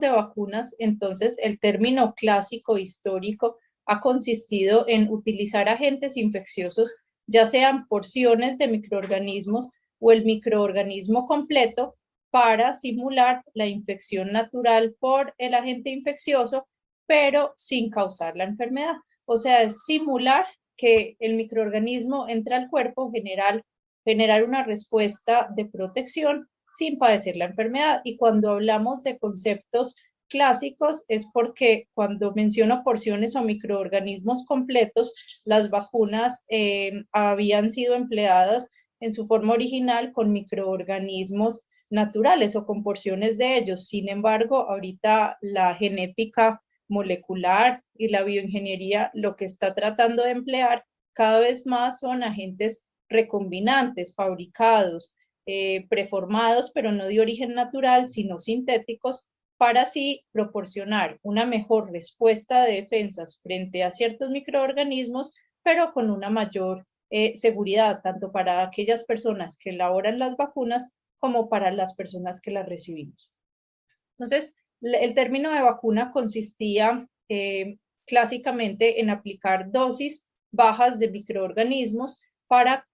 de vacunas, entonces el término clásico histórico ha consistido en utilizar agentes infecciosos, ya sean porciones de microorganismos o el microorganismo completo, para simular la infección natural por el agente infeccioso, pero sin causar la enfermedad. O sea, es simular que el microorganismo entra al cuerpo, generar una respuesta de protección sin padecer la enfermedad. Y cuando hablamos de conceptos clásicos es porque cuando menciono porciones o microorganismos completos, las vacunas habían sido empleadas en su forma original con microorganismos naturales o con porciones de ellos. Sin embargo, ahorita la genética molecular y la bioingeniería lo que está tratando de emplear cada vez más son agentes recombinantes, fabricados, preformados, pero no de origen natural, sino sintéticos, para así proporcionar una mejor respuesta de defensas frente a ciertos microorganismos, pero con una mayor seguridad, tanto para aquellas personas que elaboran las vacunas como para las personas que las recibimos. Entonces, el término de vacuna consistía clásicamente en aplicar dosis bajas de microorganismos para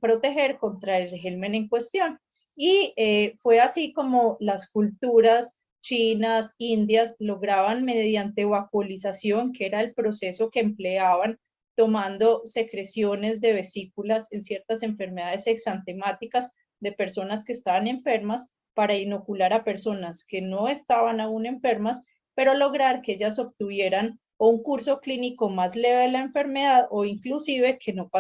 proteger contra el germen en cuestión. Y fue así como las culturas chinas, indias, lograban mediante vacuolización, que era el proceso que empleaban tomando secreciones de vesículas en ciertas enfermedades exantemáticas de personas que estaban enfermas, para inocular a personas que no estaban aún enfermas, pero lograr que ellas obtuvieran un curso clínico más leve de la enfermedad o inclusive que no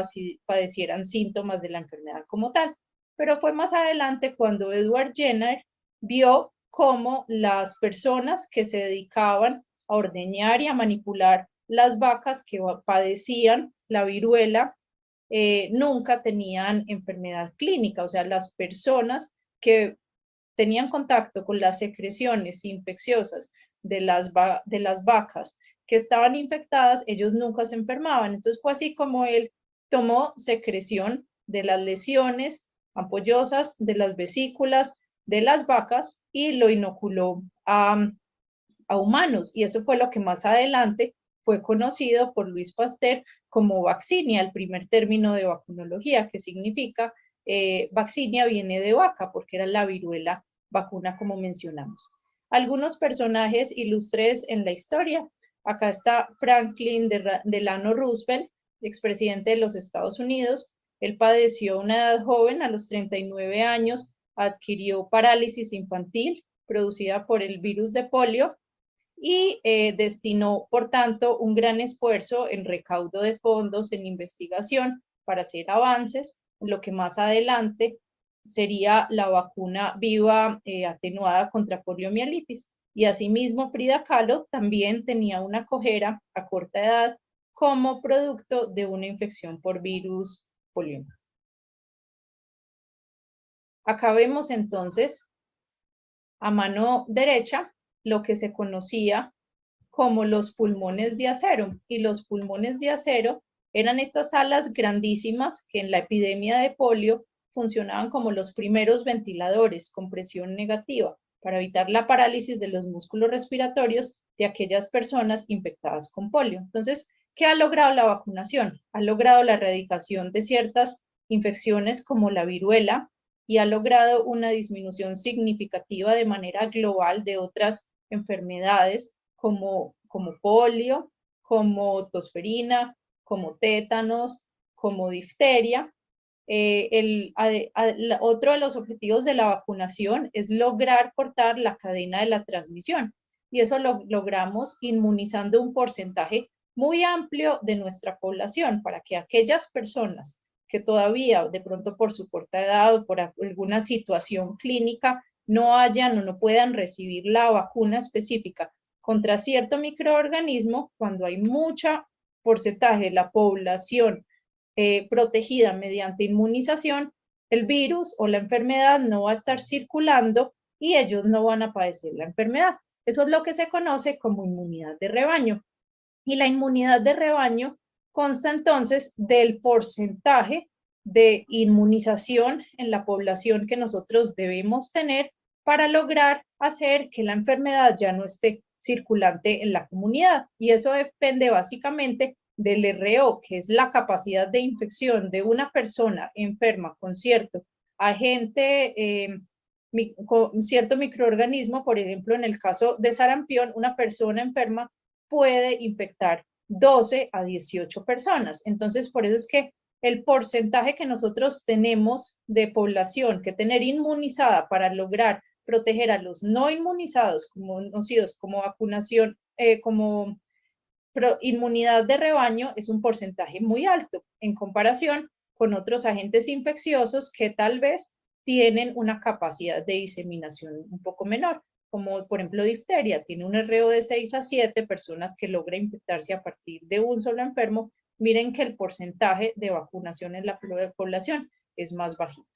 padecieran síntomas de la enfermedad como tal. Pero fue más adelante cuando Edward Jenner vio cómo las personas que se dedicaban a ordeñar y a manipular las vacas que padecían la viruela nunca tenían enfermedad clínica. O sea, las personas que tenían contacto con las secreciones infecciosas de las vacas que estaban infectadas, ellos nunca se enfermaban. Entonces fue así como él tomó secreción de las lesiones ampollosas, de las vesículas, de las vacas y lo inoculó a humanos. Y eso fue lo que más adelante fue conocido por Louis Pasteur como vaccinia, el primer término de vacunología, que significa vaccinia viene de vaca, porque era la viruela vacuna, como mencionamos. Algunos personajes ilustres en la historia. Acá está Franklin Delano Roosevelt, expresidente de los Estados Unidos. Él padeció a una edad joven, a los 39 años, adquirió parálisis infantil producida por el virus de polio y destinó, por tanto, un gran esfuerzo en recaudo de fondos, en investigación, para hacer avances, en lo que más adelante sería la vacuna viva atenuada contra poliomielitis. Y asimismo, Frida Kahlo también tenía una cojera a corta edad como producto de una infección por virus polio. Acá vemos entonces a mano derecha lo que se conocía como los pulmones de acero. Y los pulmones de acero eran estas alas grandísimas que en la epidemia de polio funcionaban como los primeros ventiladores con presión negativa para evitar la parálisis de los músculos respiratorios de aquellas personas infectadas con polio. Entonces, ¿qué ha logrado la vacunación? Ha logrado la erradicación de ciertas infecciones como la viruela y ha logrado una disminución significativa de manera global de otras enfermedades como polio, como tosferina, como tétanos, como difteria. Otro de los objetivos de la vacunación es lograr cortar la cadena de la transmisión, y eso lo logramos inmunizando un porcentaje muy amplio de nuestra población, para que aquellas personas que todavía de pronto por su corta edad o por alguna situación clínica no hayan o no puedan recibir la vacuna específica contra cierto microorganismo, cuando hay mucho porcentaje de la población protegida mediante inmunización, el virus o la enfermedad no va a estar circulando y ellos no van a padecer la enfermedad. Eso es lo que se conoce como inmunidad de rebaño. Y la inmunidad de rebaño consta entonces del porcentaje de inmunización en la población que nosotros debemos tener para lograr hacer que la enfermedad ya no esté circulante en la comunidad. Y eso depende básicamente del RO, que es la capacidad de infección de una persona enferma con cierto agente, con cierto microorganismo. Por ejemplo, en el caso de sarampión, una persona enferma puede infectar 12 a 18 personas. Entonces, por eso es que el porcentaje que nosotros tenemos de población que tener inmunizada para lograr proteger a los no inmunizados, como conocidos como vacunación, como inmunidad de rebaño, es un porcentaje muy alto en comparación con otros agentes infecciosos que tal vez tienen una capacidad de diseminación un poco menor, como por ejemplo difteria, tiene un RO de 6 a 7 personas que logra infectarse a partir de un solo enfermo. Miren que el porcentaje de vacunación en la población es más bajito.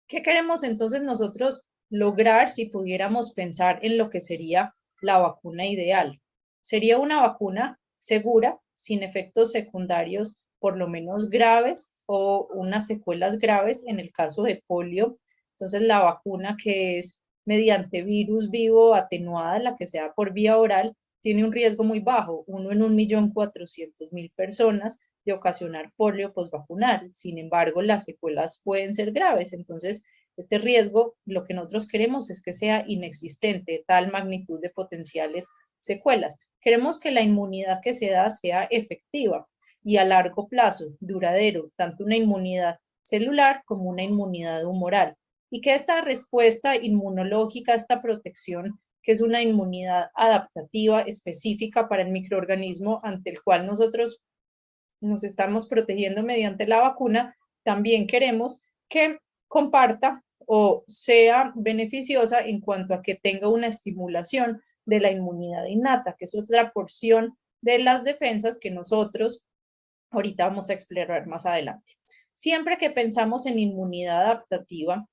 ¿Qué queremos entonces nosotros lograr si pudiéramos pensar en lo que sería la vacuna ideal? Sería una vacuna segura, sin efectos secundarios por lo menos graves o unas secuelas graves en el caso de polio. Entonces la vacuna que es mediante virus vivo atenuada, la que sea por vía oral, tiene un riesgo muy bajo, 1 en 1.400.000 personas, de ocasionar polio posvacunal. Sin embargo, las secuelas pueden ser graves. Entonces, este riesgo, lo que nosotros queremos es que sea inexistente, tal magnitud de potenciales secuelas. Queremos que la inmunidad que se da sea efectiva y a largo plazo, duradero, tanto una inmunidad celular como una inmunidad humoral. Y que esta respuesta inmunológica, esta protección, que es una inmunidad adaptativa específica para el microorganismo ante el cual nosotros nos estamos protegiendo mediante la vacuna, también queremos que comparta o sea beneficiosa en cuanto a que tenga una estimulación de la inmunidad innata, que es otra porción de las defensas que nosotros ahorita vamos a explorar más adelante. Siempre que pensamos en inmunidad adaptativa,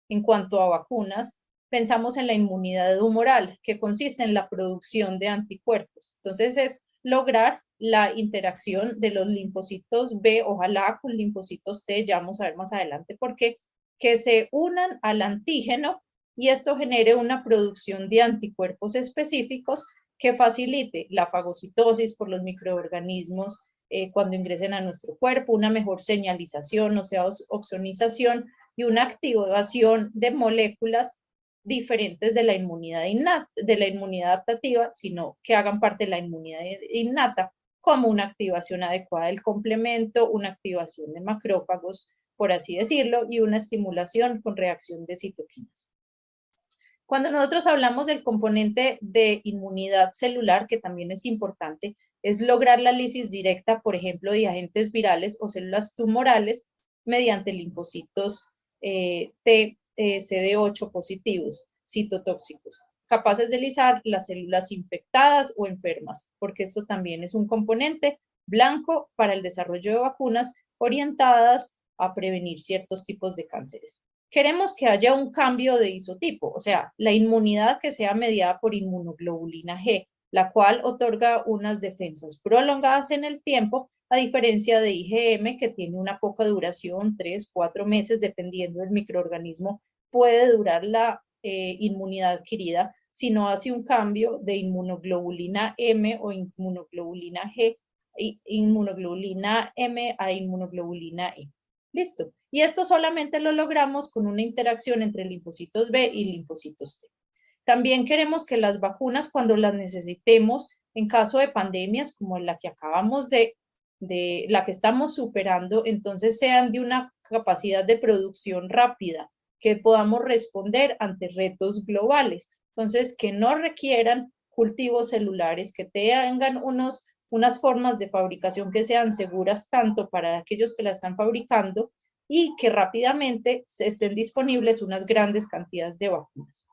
en cuanto a vacunas, pensamos en la inmunidad humoral, que consiste en la producción de anticuerpos. Entonces es lograr la interacción de los linfocitos B, ojalá con linfocitos T, ya vamos a ver más adelante por qué, que se unan al antígeno y esto genere una producción de anticuerpos específicos que facilite la fagocitosis por los microorganismos cuando ingresen a nuestro cuerpo, una mejor señalización, o sea, oxonización, y una activación de moléculas diferentes de la inmunidad innata, de la inmunidad adaptativa, sino que hagan parte de la inmunidad innata, como una activación adecuada del complemento, una activación de macrófagos, por así decirlo, y una estimulación con reacción de citoquinas. Cuando nosotros hablamos del componente de inmunidad celular, que también es importante, es lograr la lisis directa, por ejemplo, de agentes virales o células tumorales mediante linfocitos T, CD8 positivos, citotóxicos, capaces de lisar las células infectadas o enfermas, porque esto también es un componente blanco para el desarrollo de vacunas orientadas a prevenir ciertos tipos de cánceres. Queremos que haya un cambio de isotipo, o sea, la inmunidad que sea mediada por inmunoglobulina G, la cual otorga unas defensas prolongadas en el tiempo, a diferencia de IgM, que tiene una poca duración, 3, 4 meses, dependiendo del microorganismo, puede durar la inmunidad adquirida si no hace un cambio de inmunoglobulina M o inmunoglobulina G, inmunoglobulina M a inmunoglobulina E. Listo. Y esto solamente lo logramos con una interacción entre linfocitos B y linfocitos T. También queremos que las vacunas, cuando las necesitemos, en caso de pandemias como la que acabamos de la que estamos superando, entonces sean de una capacidad de producción rápida, que podamos responder ante retos globales. Entonces, que no requieran cultivos celulares, que tengan unas formas de fabricación que sean seguras tanto para aquellos que la están fabricando y que rápidamente estén disponibles unas grandes cantidades de vacunas.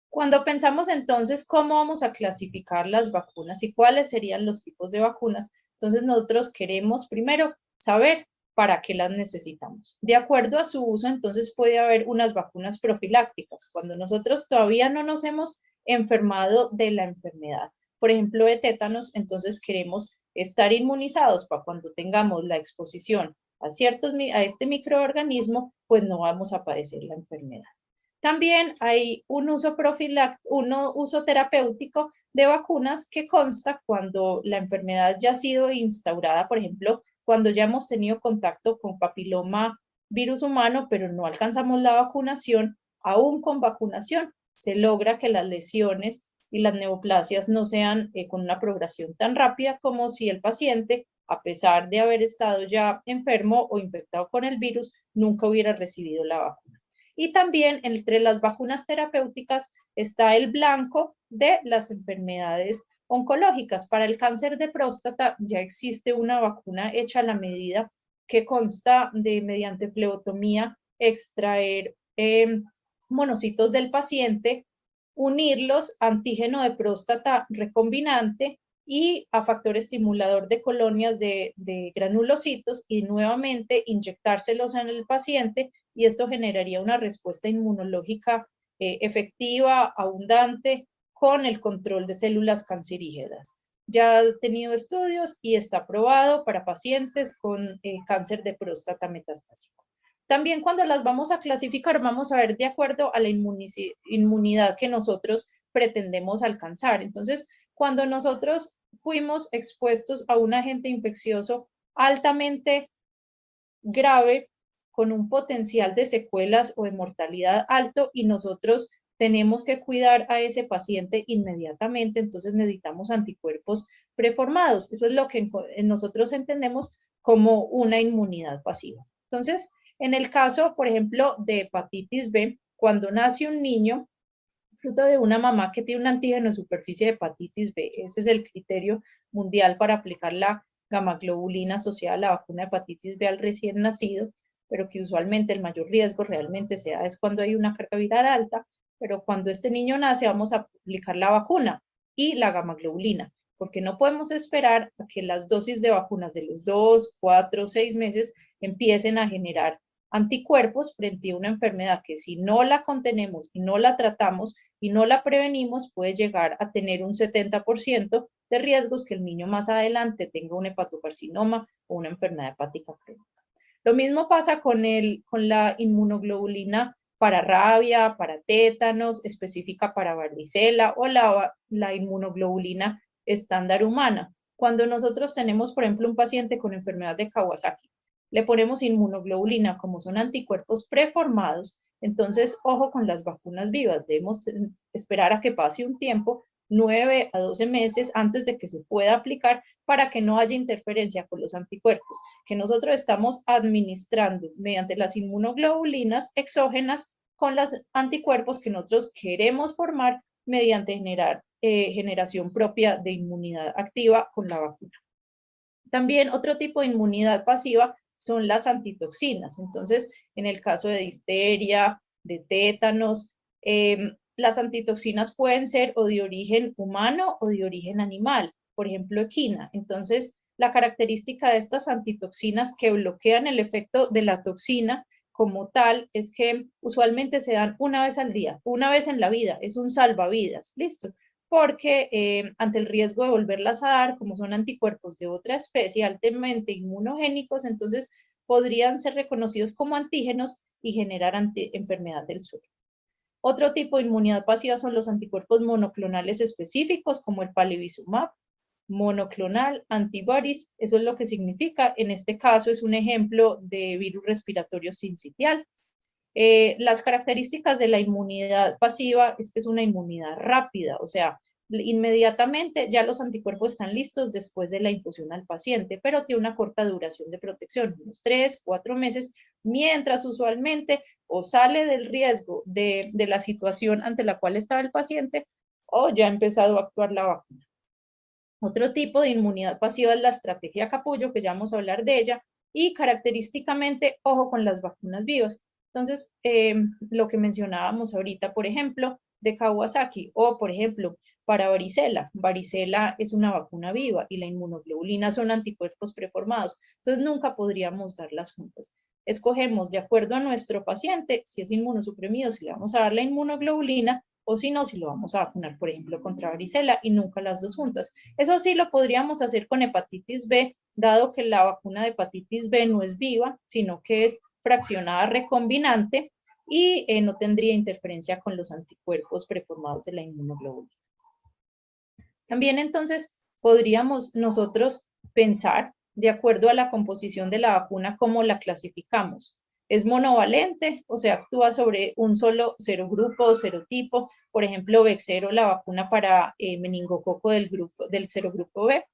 Cuando pensamos entonces cómo vamos a clasificar las vacunas y cuáles serían los tipos de vacunas, entonces nosotros queremos primero saber para qué las necesitamos. De acuerdo a su uso, entonces puede haber unas vacunas profilácticas, cuando nosotros todavía no nos hemos enfermado de la enfermedad. Por ejemplo, de tétanos, entonces queremos estar inmunizados para cuando tengamos la exposición a este microorganismo, pues no vamos a padecer la enfermedad. También hay un uso terapéutico de vacunas que consta cuando la enfermedad ya ha sido instaurada, por ejemplo, cuando ya hemos tenido contacto con papiloma virus humano, pero no alcanzamos la vacunación, aún con vacunación se logra que las lesiones y las neoplasias no sean con una progresión tan rápida como si el paciente, a pesar de haber estado ya enfermo o infectado con el virus, nunca hubiera recibido la vacuna. Y también entre las vacunas terapéuticas está el blanco de las enfermedades oncológicas. Para el cáncer de próstata ya existe una vacuna hecha a la medida que consta de, mediante flebotomía, extraer monocitos del paciente, unirlos a antígeno de próstata recombinante y a factor estimulador de colonias de granulocitos y nuevamente inyectárselos en el paciente y esto generaría una respuesta inmunológica efectiva, abundante, con el control de células cancerígenas. Ya ha tenido estudios y está probado para pacientes con cáncer de próstata metastásico. También cuando las vamos a clasificar, vamos a ver de acuerdo a la inmunidad que nosotros pretendemos alcanzar. Entonces, cuando nosotros fuimos expuestos a un agente infeccioso altamente grave, con un potencial de secuelas o de mortalidad alto, y nosotros tenemos que cuidar a ese paciente inmediatamente, entonces necesitamos anticuerpos preformados. Eso es lo que nosotros entendemos como una inmunidad pasiva. Entonces, en el caso, por ejemplo, de hepatitis B, cuando nace un niño, fruto de una mamá que tiene un antígeno de superficie de hepatitis B, ese es el criterio mundial para aplicar la gamaglobulina asociada a la vacuna de hepatitis B al recién nacido, pero que usualmente el mayor riesgo realmente se da es cuando hay una carga viral alta, pero cuando este niño nace vamos a aplicar la vacuna y la gamaglobulina, porque no podemos esperar a que las dosis de vacunas de los 2, 4, 6 meses empiecen a generar anticuerpos frente a una enfermedad que si no la contenemos y no la tratamos y no la prevenimos, puede llegar a tener un 70% de riesgos que el niño más adelante tenga un hepatocarcinoma o una enfermedad hepática crónica. Lo mismo pasa con la inmunoglobulina para rabia, para tétanos, específica para varicela o la inmunoglobulina estándar humana. Cuando nosotros tenemos, por ejemplo, un paciente con enfermedad de Kawasaki, le ponemos inmunoglobulina, como son anticuerpos preformados, entonces ojo con las vacunas vivas, debemos esperar a que pase un tiempo, 9 a 12 meses antes de que se pueda aplicar para que no haya interferencia con los anticuerpos que nosotros estamos administrando mediante las inmunoglobulinas exógenas con los anticuerpos que nosotros queremos formar mediante generación propia de inmunidad activa con la vacuna. También otro tipo de inmunidad pasiva son las antitoxinas. Entonces, en el caso de difteria, de tétanos, las antitoxinas pueden ser o de origen humano o de origen animal, por ejemplo, equina. Entonces, la característica de estas antitoxinas que bloquean el efecto de la toxina como tal es que usualmente se dan una vez al día, una vez en la vida, es un salvavidas, listo, porque ante el riesgo de volverlas a dar, como son anticuerpos de otra especie altamente inmunogénicos, entonces podrían ser reconocidos como antígenos y generar enfermedad del suelo. Otro tipo de inmunidad pasiva son los anticuerpos monoclonales específicos, como el palivizumab, monoclonal, antibodies, eso es lo que significa. En este caso es un ejemplo de virus respiratorio sincitial. Las características de la inmunidad pasiva es que es una inmunidad rápida, o sea, inmediatamente ya los anticuerpos están listos después de la infusión al paciente, pero tiene una corta duración de protección, unos 3, 4 meses, mientras usualmente o sale del riesgo de la situación ante la cual estaba el paciente o ya ha empezado a actuar la vacuna. Otro tipo de inmunidad pasiva es la estrategia capullo, que ya vamos a hablar de ella, y característicamente, ojo con las vacunas vivas. Entonces, lo que mencionábamos ahorita, por ejemplo, de Kawasaki, o por ejemplo, para varicela. Varicela es una vacuna viva y la inmunoglobulina son anticuerpos preformados. Entonces, nunca podríamos darlas juntas. Escogemos de acuerdo a nuestro paciente, si es inmunosuprimido, si le vamos a dar la inmunoglobulina, o si no, si lo vamos a vacunar, por ejemplo, contra varicela y nunca las dos juntas. Eso sí lo podríamos hacer con hepatitis B, dado que la vacuna de hepatitis B no es viva, sino que es fraccionada recombinante y no tendría interferencia con los anticuerpos preformados de la inmunoglobulina. También entonces podríamos nosotros pensar, de acuerdo a la composición de la vacuna, cómo la clasificamos. ¿Es monovalente? O sea, actúa sobre un solo serogrupo o serotipo. Por ejemplo, Bexero, la vacuna para meningococo del serogrupo B.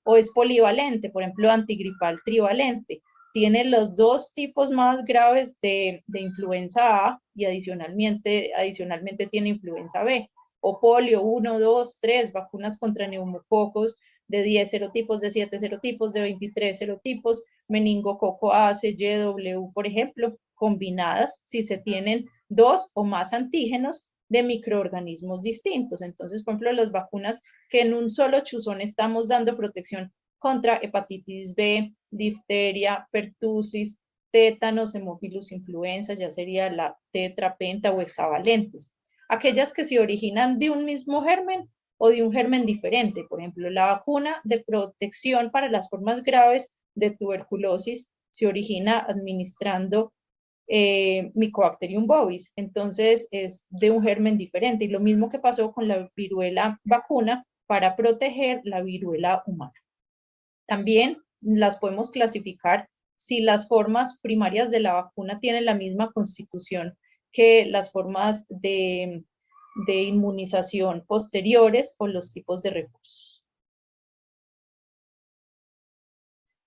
¿O es polivalente? Por ejemplo, antigripal trivalente. Tiene los dos tipos más graves de influenza A y adicionalmente tiene influenza B. O polio 1, 2, 3, vacunas contra neumococos de 10 serotipos, de 7 serotipos, de 23 serotipos, meningococo A, C, Y, W, por ejemplo, combinadas si se tienen dos o más antígenos de microorganismos distintos. Entonces, por ejemplo, las vacunas que en un solo chuzón estamos dando protección contra hepatitis B, difteria, pertussis, tétanos, hemófilus influenza, ya sería la tetra, penta o hexavalentes. Aquellas que se originan de un mismo germen o de un germen diferente. Por ejemplo, la vacuna de protección para las formas graves de tuberculosis se origina administrando Mycobacterium bovis, entonces es de un germen diferente. Y lo mismo que pasó con la viruela vacuna para proteger la viruela humana. También las podemos clasificar si las formas primarias de la vacuna tienen la misma constitución que las formas de inmunización posteriores o los tipos de refuerzos.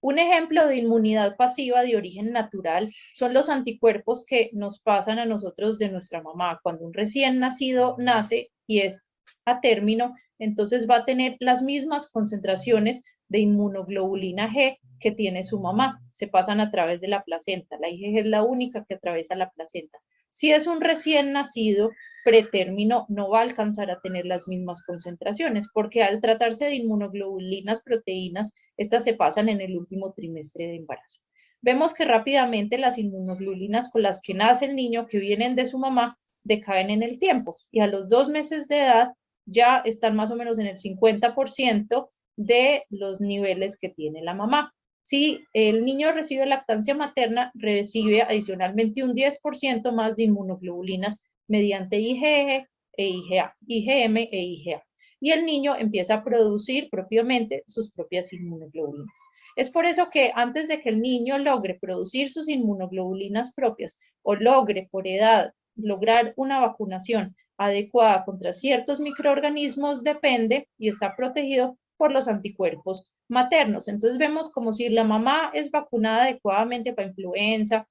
Un ejemplo de inmunidad pasiva de origen natural son los anticuerpos que nos pasan a nosotros de nuestra mamá. Cuando un recién nacido nace y es a término, entonces va a tener las mismas concentraciones de inmunoglobulina G que tiene su mamá. Se pasan a través de la placenta. La IgG es la única que atraviesa la placenta. Si es un recién nacido pretérmino, no va a alcanzar a tener las mismas concentraciones, porque al tratarse de inmunoglobulinas, proteínas, estas se pasan en el último trimestre de embarazo. Vemos que rápidamente las inmunoglobulinas con las que nace el niño, que vienen de su mamá, decaen en el tiempo y a los 2 meses de edad ya están más o menos en el 50% de los niveles que tiene la mamá. Si el niño recibe lactancia materna, recibe adicionalmente un 10% más de inmunoglobulinas mediante IgG e IgA, IgM e IgA. Y el niño empieza a producir propiamente sus propias inmunoglobulinas. Es por eso que antes de que el niño logre producir sus inmunoglobulinas propias o logre por edad lograr una vacunación adecuada contra ciertos microorganismos, depende y está protegido por los anticuerpos maternos. Entonces vemos como si la mamá es vacunada adecuadamente para influenza,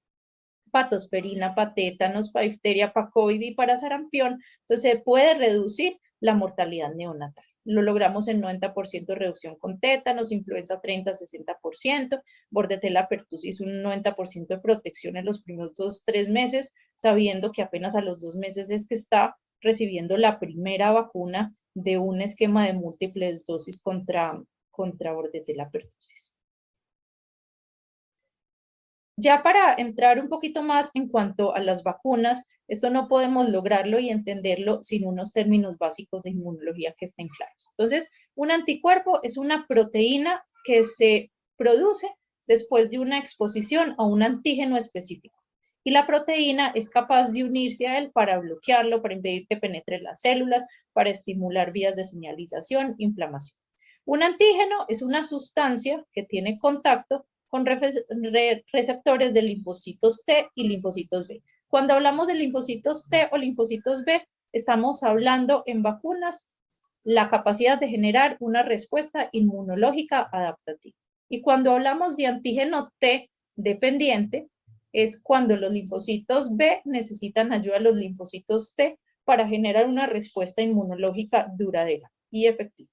para tosferina, para tétanos, para difteria, para COVID y para sarampión, entonces se puede reducir la mortalidad neonatal. Lo logramos en 90% de reducción con tétanos, influenza 30-60%, bordetella pertussis un 90% de protección en los primeros 2-3 meses, sabiendo que apenas a los 2 meses es que está recibiendo la primera vacuna de un esquema de múltiples dosis contra bordetella pertussis. Ya para entrar un poquito más en cuanto a las vacunas, eso no podemos lograrlo y entenderlo sin unos términos básicos de inmunología que estén claros. Entonces, un anticuerpo es una proteína que se produce después de una exposición a un antígeno específico. Y la proteína es capaz de unirse a él para bloquearlo, para impedir que penetre las células, para estimular vías de señalización, inflamación. Un antígeno es una sustancia que tiene contacto con receptores de linfocitos T y linfocitos B. Cuando hablamos de linfocitos T o linfocitos B, estamos hablando en vacunas la capacidad de generar una respuesta inmunológica adaptativa. Y cuando hablamos de antígeno T dependiente, es cuando los linfocitos B necesitan ayuda de los linfocitos T para generar una respuesta inmunológica duradera y efectiva.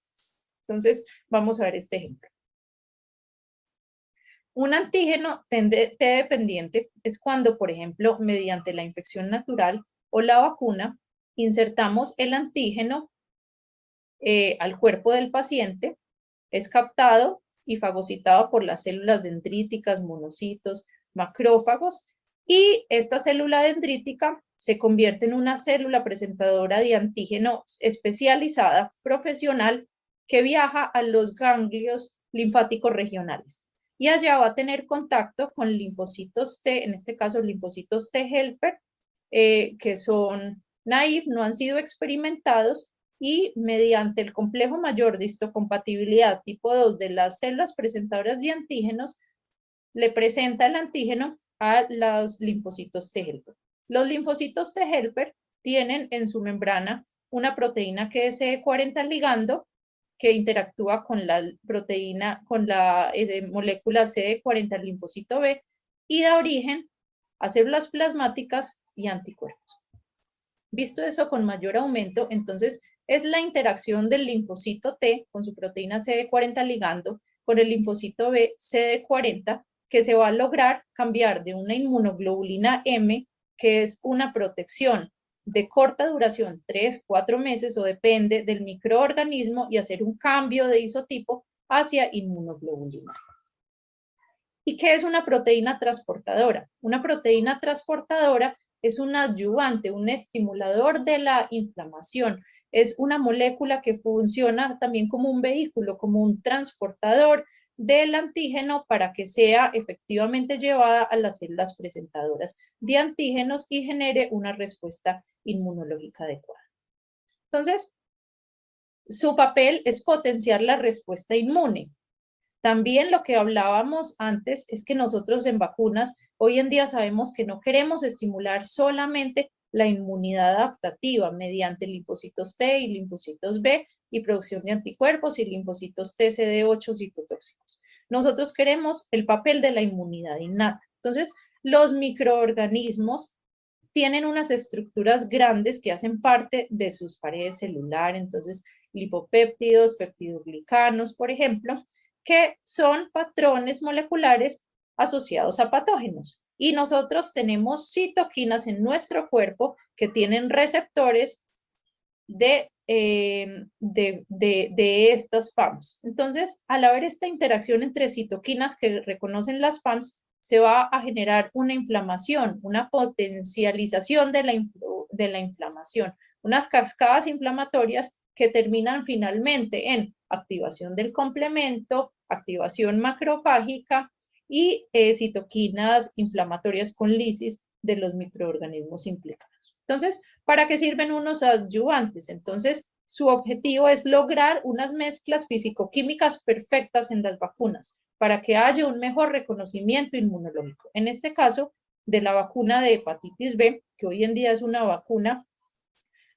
Entonces, vamos a ver este ejemplo. Un antígeno T dependiente es cuando, por ejemplo, mediante la infección natural o la vacuna, insertamos el antígeno al cuerpo del paciente, es captado y fagocitado por las células dendríticas, monocitos, macrófagos, Y esta célula dendrítica se convierte en una célula presentadora de antígeno especializada, profesional, que viaja a los ganglios linfáticos regionales. Y allá va a tener contacto con linfocitos T, en este caso linfocitos T helper, que son naïf, no han sido experimentados, y mediante el complejo mayor de histocompatibilidad tipo 2 de las células presentadoras de antígenos, le presenta el antígeno a los linfocitos T helper. Los linfocitos T helper tienen en su membrana una proteína que es CD40 ligando, que interactúa con la proteína, con la molécula CD40 linfocito B, y da origen a células plasmáticas y anticuerpos. Visto eso con mayor aumento, entonces es la interacción del linfocito T con su proteína CD40 ligando con el linfocito B CD40 que se va a lograr cambiar de una inmunoglobulina M, que es una protección de corta duración, 3, 4 meses, o depende del microorganismo, y hacer un cambio de isotipo hacia inmunoglobulina. ¿Y qué es una proteína transportadora? Una proteína transportadora es un adyuvante, un estimulador de la inflamación. Es una molécula que funciona también como un vehículo, como un transportador del antígeno para que sea efectivamente llevada a las células presentadoras de antígenos y genere una respuesta inmunológica adecuada. Entonces, su papel es potenciar la respuesta inmune. También lo que hablábamos antes es que nosotros en vacunas hoy en día sabemos que no queremos estimular solamente la inmunidad adaptativa mediante linfocitos T y linfocitos B y producción de anticuerpos y linfocitos T, CD8 citotóxicos. Nosotros queremos el papel de la inmunidad innata. Entonces, los microorganismos tienen unas estructuras grandes que hacen parte de sus paredes celulares, entonces lipopéptidos, peptidoglicanos, por ejemplo, que son patrones moleculares asociados a patógenos. Y nosotros tenemos citoquinas en nuestro cuerpo que tienen receptores de estas PAMs. Entonces, al haber esta interacción entre citoquinas que reconocen las PAMs, se va a generar una inflamación, una potencialización de la inflamación, unas cascadas inflamatorias que terminan finalmente en activación del complemento, activación macrofágica y citoquinas inflamatorias con lisis de los microorganismos implicados. Entonces, ¿para qué sirven unos adyuvantes? Entonces, su objetivo es lograr unas mezclas físico-químicas perfectas en las vacunas para que haya un mejor reconocimiento inmunológico. En este caso, de la vacuna de hepatitis B, que hoy en día es una vacuna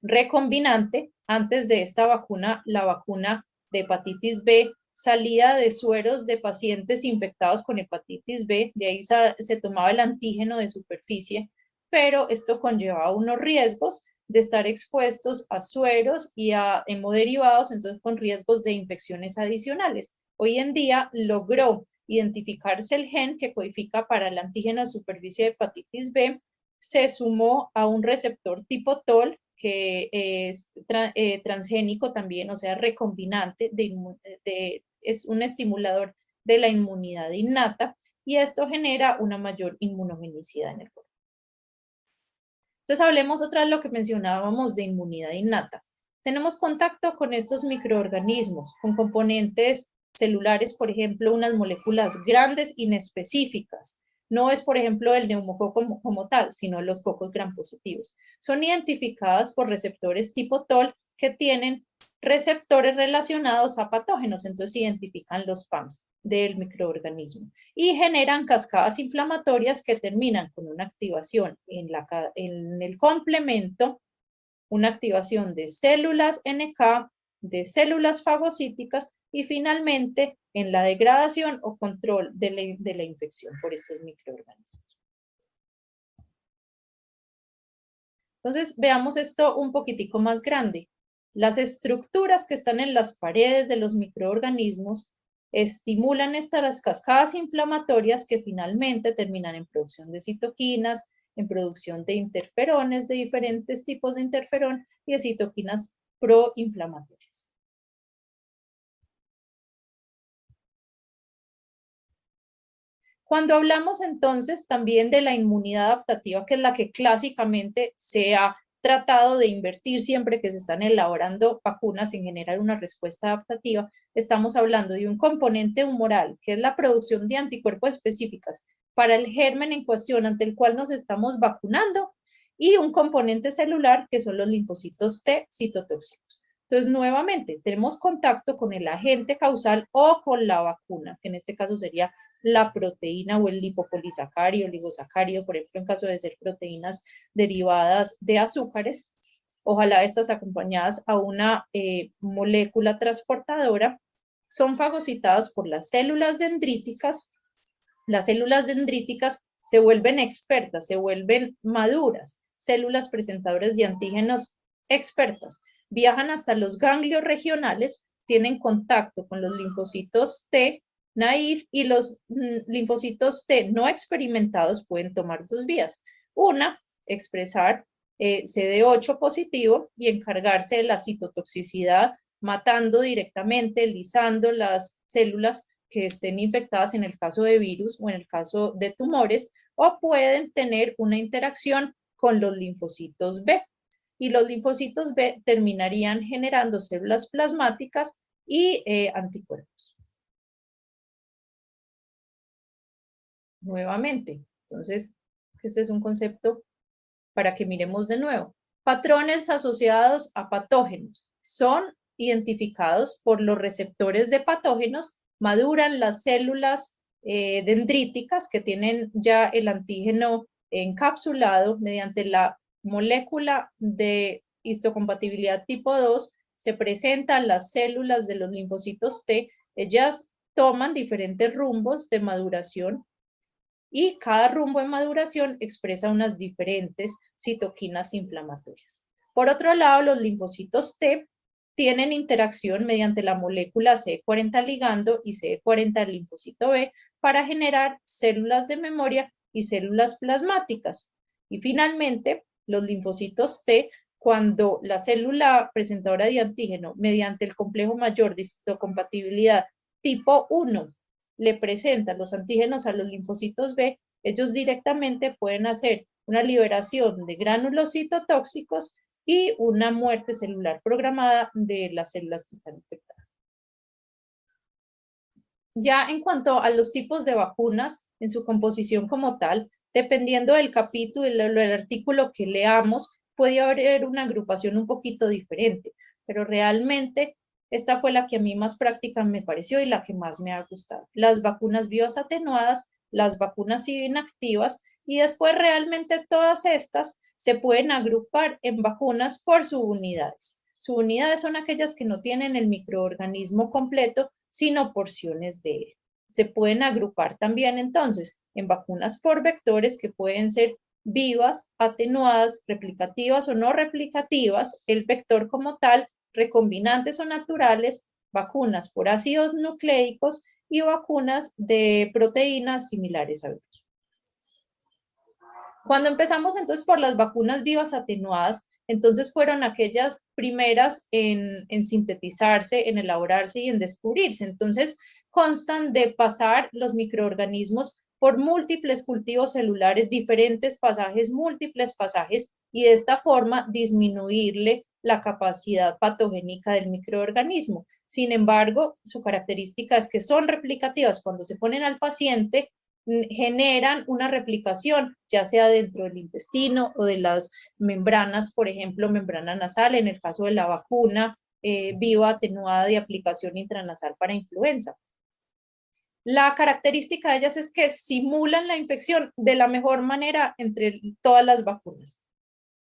recombinante. Antes de esta vacuna, la vacuna de hepatitis B salía de sueros de pacientes infectados con hepatitis B, de ahí se tomaba el antígeno de superficie, pero esto conllevaba unos riesgos de estar expuestos a sueros y a hemoderivados, entonces con riesgos de infecciones adicionales. Hoy en día logró identificarse el gen que codifica para el antígeno de superficie de hepatitis B, se sumó a un receptor tipo TOL que es transgénico también, o sea, recombinante, es un estimulador de la inmunidad innata, y esto genera una mayor inmunogenicidad en el cuerpo. Entonces, hablemos otra vez de lo que mencionábamos de inmunidad innata. Tenemos contacto con estos microorganismos, con componentes celulares, por ejemplo, unas moléculas grandes inespecíficas. No es, por ejemplo, el neumococo como tal, sino los cocos gram positivos. Son identificadas por receptores tipo TOL que tienen receptores relacionados a patógenos, entonces identifican los PAMs del microorganismo y generan cascadas inflamatorias que terminan con una activación en el complemento, una activación de células NK, de células fagocíticas y finalmente en la degradación o control de la infección por estos microorganismos. Entonces, veamos esto un poquitico más grande. Las estructuras que están en las paredes de los microorganismos estimulan estas cascadas inflamatorias que finalmente terminan en producción de citoquinas, en producción de interferones, de diferentes tipos de interferón y de citoquinas proinflamatorias. Cuando hablamos entonces también de la inmunidad adaptativa, que es la que clásicamente se ha tratado de invertir siempre que se están elaborando vacunas en generar una respuesta adaptativa, estamos hablando de un componente humoral, que es la producción de anticuerpos específicas para el germen en cuestión ante el cual nos estamos vacunando, y un componente celular, que son los linfocitos T citotóxicos. Entonces, nuevamente, tenemos contacto con el agente causal o con la vacuna, que en este caso sería la proteína o el lipopolisacárido, el ligosacárido, por ejemplo, en caso de ser proteínas derivadas de azúcares, ojalá estas acompañadas a una molécula transportadora, son fagocitadas por las células dendríticas. Las células dendríticas se vuelven expertas, se vuelven maduras, células presentadoras de antígenos expertas, viajan hasta los ganglios regionales, tienen contacto con los linfocitos T naïf y los linfocitos T no experimentados pueden tomar dos vías. Una, expresar CD8 positivo y encargarse de la citotoxicidad, matando directamente, lisando las células que estén infectadas en el caso de virus o en el caso de tumores, o pueden tener una interacción con los linfocitos B. Y los linfocitos B terminarían generando células plasmáticas y anticuerpos. Nuevamente, entonces, este es un concepto para que miremos de nuevo. Patrones asociados a patógenos son identificados por los receptores de patógenos, maduran las células dendríticas que tienen ya el antígeno encapsulado mediante la molécula de histocompatibilidad tipo 2, se presentan las células de los linfocitos T, ellas toman diferentes rumbos de maduración y cada rumbo de maduración expresa unas diferentes citoquinas inflamatorias. Por otro lado, los linfocitos T tienen interacción mediante la molécula CD40 ligando y CD40 del linfocito B para generar células de memoria y células plasmáticas. Y finalmente, los linfocitos T, cuando la célula presentadora de antígeno, mediante el complejo mayor de histocompatibilidad tipo 1, le presentan los antígenos a los linfocitos B, ellos directamente pueden hacer una liberación de gránulos citotóxicos y una muerte celular programada de las células que están infectadas. Ya en cuanto a los tipos de vacunas en su composición como tal, dependiendo del capítulo, del artículo que leamos, puede haber una agrupación un poquito diferente, pero realmente esta fue la que a mí más práctica me pareció y la que más me ha gustado. Las vacunas vivas atenuadas, las vacunas inactivas, y después realmente todas estas se pueden agrupar en vacunas por subunidades. Subunidades son aquellas que no tienen el microorganismo completo, sino porciones de él. Se pueden agrupar también entonces en vacunas por vectores que pueden ser vivas, atenuadas, replicativas o no replicativas, el vector como tal, recombinantes o naturales, vacunas por ácidos nucleicos y vacunas de proteínas similares a virus. Cuando empezamos entonces por las vacunas vivas atenuadas, entonces fueron aquellas primeras en sintetizarse, en elaborarse y en descubrirse. Entonces constan de pasar los microorganismos por múltiples cultivos celulares, diferentes pasajes, múltiples pasajes, y de esta forma disminuirle la capacidad patogénica del microorganismo. Sin embargo, su característica es que son replicativas. Cuando se ponen al paciente, generan una replicación, ya sea dentro del intestino o de las membranas, por ejemplo, membrana nasal, en el caso de la vacuna viva atenuada de aplicación intranasal para influenza. La característica de ellas es que simulan la infección de la mejor manera entre todas las vacunas,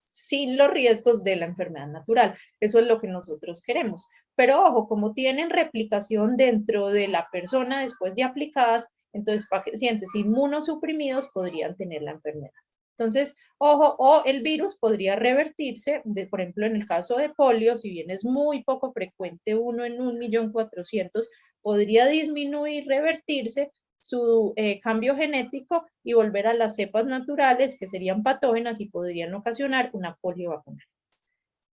sin los riesgos de la enfermedad natural. Eso es lo que nosotros queremos. Pero ojo, como tienen replicación dentro de la persona después de aplicadas, entonces pacientes inmunosuprimidos podrían tener la enfermedad. Entonces, ojo, o el virus podría revertirse, por ejemplo, en el caso de polio, si bien es muy poco frecuente, 1 en 1.400.000, podría disminuir, revertirse su cambio genético y volver a las cepas naturales que serían patógenas y podrían ocasionar una polio vacunal.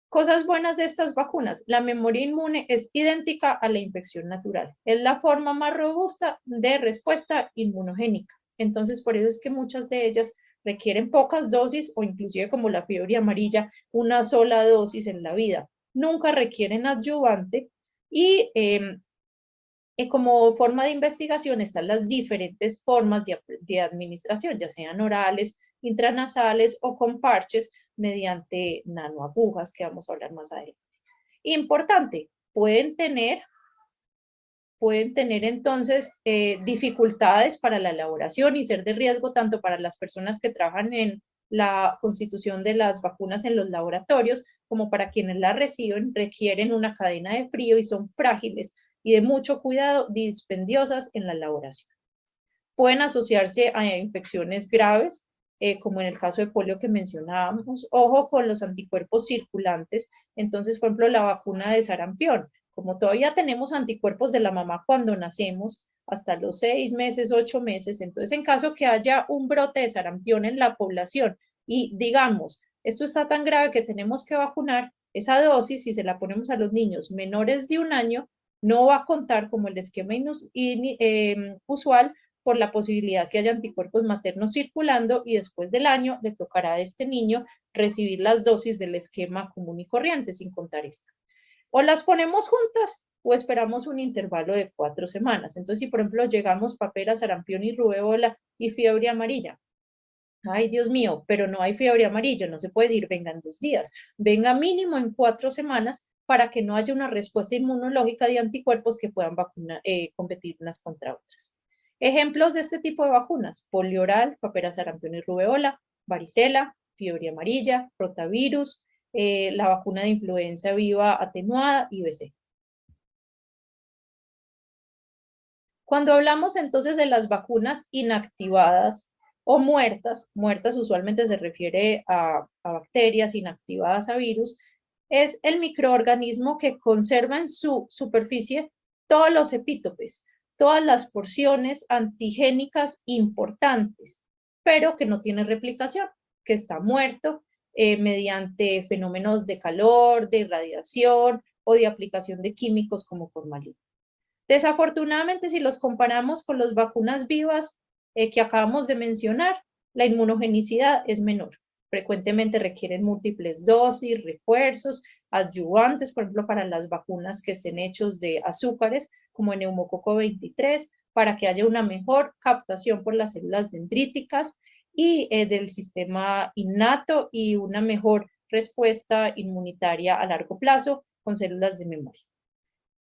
Cosas buenas de estas vacunas: la memoria inmune es idéntica a la infección natural. Es la forma más robusta de respuesta inmunogénica. Entonces, por eso es que muchas de ellas requieren pocas dosis o inclusive como la fiebre amarilla, una sola dosis en la vida. Nunca requieren adyuvante y como forma de investigación están las diferentes formas de administración, ya sean orales, intranasales o con parches mediante nanoagujas, que vamos a hablar más adelante. Importante, pueden tener entonces dificultades para la elaboración y ser de riesgo tanto para las personas que trabajan en la constitución de las vacunas en los laboratorios como para quienes la reciben, requieren una cadena de frío y son frágiles y de mucho cuidado, dispendiosas en la elaboración. Pueden asociarse a infecciones graves, como en el caso de polio que mencionábamos. Ojo con los anticuerpos circulantes. Entonces, por ejemplo, la vacuna de sarampión. Como todavía tenemos anticuerpos de la mamá cuando nacemos, hasta los 6 meses, 8 meses, entonces en caso que haya un brote de sarampión en la población y digamos, esto está tan grave que tenemos que vacunar, esa dosis, si se la ponemos a los niños menores de 1 año, no va a contar como el esquema usual por la posibilidad que haya anticuerpos maternos circulando y después del año le tocará a este niño recibir las dosis del esquema común y corriente sin contar esta. O las ponemos juntas o esperamos un intervalo de 4 semanas. Entonces, si por ejemplo llegamos papera, sarampión y rubéola y fiebre amarilla, ay Dios mío, pero no hay fiebre amarilla, no se puede decir venga en 2 días, venga mínimo en 4 semanas para que no haya una respuesta inmunológica de anticuerpos que puedan competir unas contra otras. Ejemplos de este tipo de vacunas: polioral, papera, sarampión y rubéola, varicela, fiebre amarilla, rotavirus, la vacuna de influenza viva atenuada y BC. Cuando hablamos entonces de las vacunas inactivadas o muertas, muertas usualmente se refiere a bacterias, inactivadas a virus, es el microorganismo que conserva en su superficie todos los epítopes, todas las porciones antigénicas importantes, pero que no tiene replicación, que está muerto mediante fenómenos de calor, de irradiación o de aplicación de químicos como formalina. Desafortunadamente, si los comparamos con las vacunas vivas que acabamos de mencionar, la inmunogenicidad es menor. Frecuentemente requieren múltiples dosis, refuerzos, adyuvantes, por ejemplo, para las vacunas que estén hechos de azúcares, como el neumococo 23, para que haya una mejor captación por las células dendríticas y del sistema innato y una mejor respuesta inmunitaria a largo plazo con células de memoria.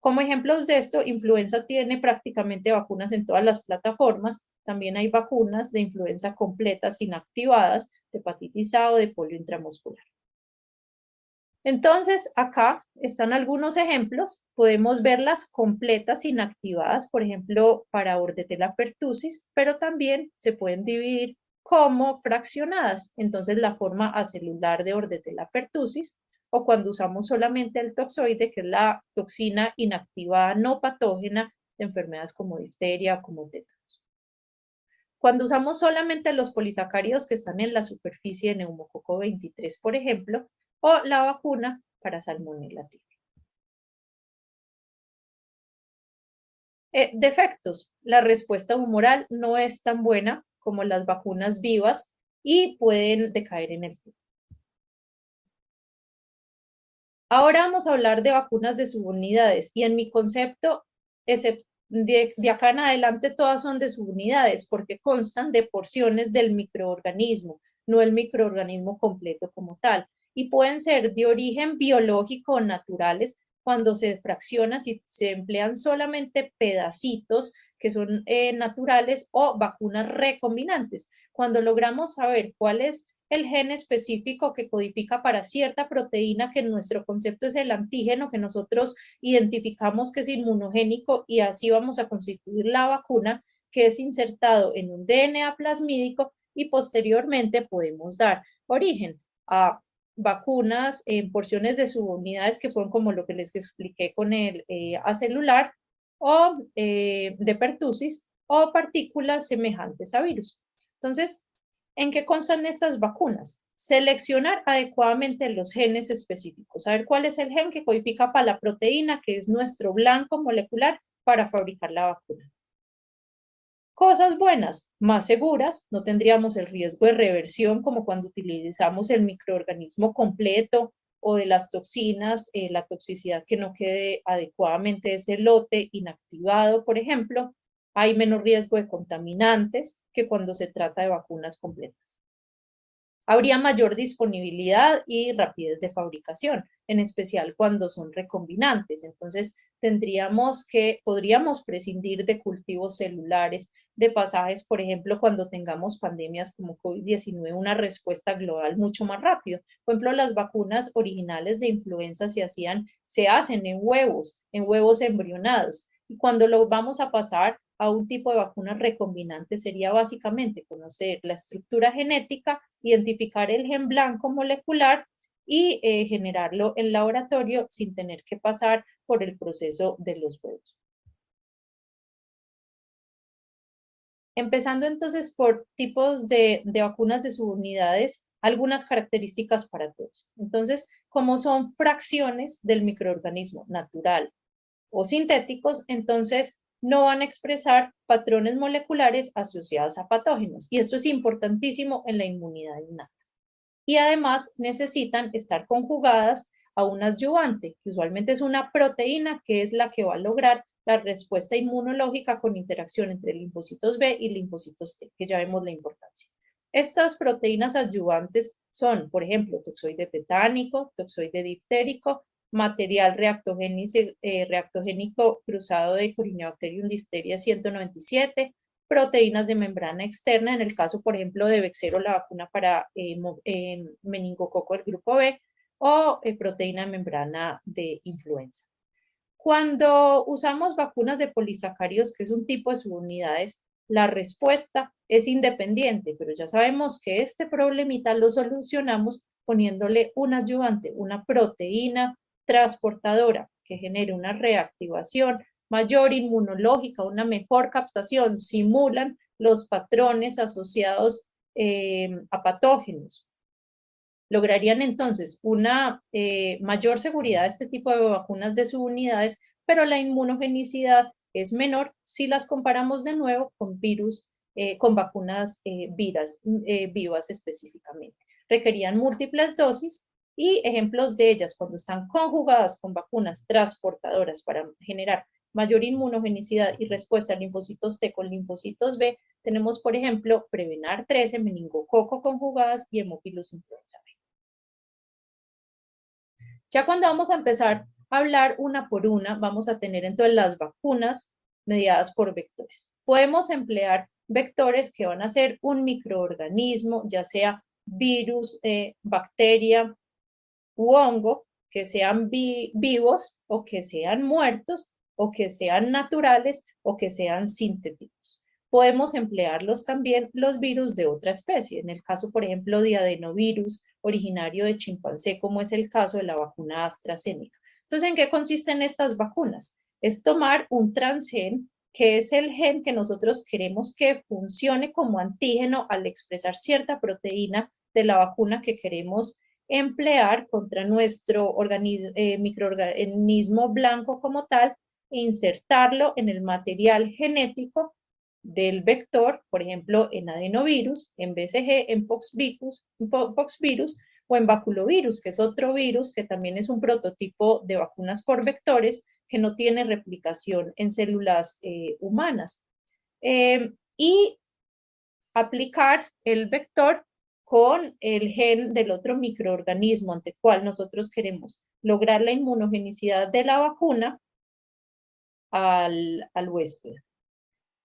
Como ejemplos de esto, influenza tiene prácticamente vacunas en todas las plataformas. También hay vacunas de influenza completas inactivadas, de hepatitis A o de polio intramuscular. Entonces, acá están algunos ejemplos. Podemos verlas completas inactivadas, por ejemplo, para Bordetella pertussis, pero también se pueden dividir como fraccionadas. Entonces, la forma acelular de Bordetella pertussis, o cuando usamos solamente el toxoide, que es la toxina inactivada no patógena de enfermedades como difteria o como tétanos. Cuando usamos solamente los polisacáridos que están en la superficie de neumococo 23, por ejemplo, o la vacuna para Salmonella Typhi. Defectos. La respuesta humoral no es tan buena como las vacunas vivas y pueden decaer en el tiempo. Ahora vamos a hablar de vacunas de subunidades y en mi concepto, de acá en adelante todas son de subunidades porque constan de porciones del microorganismo, no el microorganismo completo como tal. Y pueden ser de origen biológico o naturales cuando se fraccionan, si se emplean solamente pedacitos que son naturales o vacunas recombinantes. Cuando logramos saber cuál es el gen específico que codifica para cierta proteína que en nuestro concepto es el antígeno que nosotros identificamos que es inmunogénico y así vamos a constituir la vacuna que es insertado en un DNA plasmídico y posteriormente podemos dar origen a vacunas en porciones de subunidades que fueron como lo que les expliqué con el acelular o de pertussis o partículas semejantes a virus. Entonces, ¿en qué constan estas vacunas? Seleccionar adecuadamente los genes específicos, saber cuál es el gen que codifica para la proteína, que es nuestro blanco molecular para fabricar la vacuna. Cosas buenas, más seguras, no tendríamos el riesgo de reversión como cuando utilizamos el microorganismo completo o de las toxinas, la toxicidad que no quede adecuadamente ese lote inactivado, por ejemplo. Hay menos riesgo de contaminantes que cuando se trata de vacunas completas. Habría mayor disponibilidad y rapidez de fabricación, en especial cuando son recombinantes. Entonces, podríamos prescindir de cultivos celulares, de pasajes, por ejemplo, cuando tengamos pandemias como COVID-19, una respuesta global mucho más rápido. Por ejemplo, las vacunas originales de influenza se hacen en huevos embrionados. Y cuando lo vamos a pasar a un tipo de vacuna recombinante sería básicamente conocer la estructura genética, identificar el gen blanco molecular y generarlo en laboratorio sin tener que pasar por el proceso de los huevos. Empezando entonces por tipos de vacunas de subunidades, algunas características para todos. Entonces, como son fracciones del microorganismo natural o sintéticos, entonces no van a expresar patrones moleculares asociados a patógenos. Y esto es importantísimo en la inmunidad innata. Y además necesitan estar conjugadas a un adyuvante, que usualmente es una proteína que es la que va a lograr la respuesta inmunológica con interacción entre linfocitos B y linfocitos T, que ya vemos la importancia. Estas proteínas adyuvantes son, por ejemplo, toxoide tetánico, toxoide diftérico, material reactogénico cruzado de Corynebacterium diphtheria 197, proteínas de membrana externa, en el caso, por ejemplo, de Bexero, la vacuna para meningococo del grupo B, o proteína de membrana de influenza. Cuando usamos vacunas de polisacáridos, que es un tipo de subunidades, la respuesta es independiente, pero ya sabemos que este problemita lo solucionamos poniéndole un adyuvante, una proteína transportadora que genere una reactivación mayor inmunológica, una mejor captación, simulan los patrones asociados a patógenos. Lograrían entonces una mayor seguridad de este tipo de vacunas de subunidades, pero la inmunogenicidad es menor si las comparamos de nuevo con virus, con vacunas vivas específicamente. Requerían múltiples dosis y ejemplos de ellas cuando están conjugadas con vacunas transportadoras para generar mayor inmunogenicidad y respuesta a linfocitos T con linfocitos B, tenemos, por ejemplo, Prevenar 13, meningococo conjugadas y Hemófilus influenza B. Ya cuando vamos a empezar a hablar una por una, vamos a tener entonces las vacunas mediadas por vectores. Podemos emplear vectores que van a ser un microorganismo, ya sea virus, bacteria u hongo, que sean vivos o que sean muertos o que sean naturales o que sean sintéticos. Podemos emplearlos también los virus de otra especie, en el caso, por ejemplo, de adenovirus originario de chimpancé, como es el caso de la vacuna AstraZeneca. Entonces, ¿en qué consisten estas vacunas? Es tomar un transgen, que es el gen que nosotros queremos que funcione como antígeno al expresar cierta proteína de la vacuna que queremos emplear contra nuestro microorganismo blanco como tal e insertarlo en el material genético del vector, por ejemplo, en adenovirus, en BCG, en poxvirus o en baculovirus, que es otro virus que también es un prototipo de vacunas por vectores que no tiene replicación en células humanas. Y aplicar el vector con el gen del otro microorganismo ante el cual nosotros queremos lograr la inmunogenicidad de la vacuna al huésped.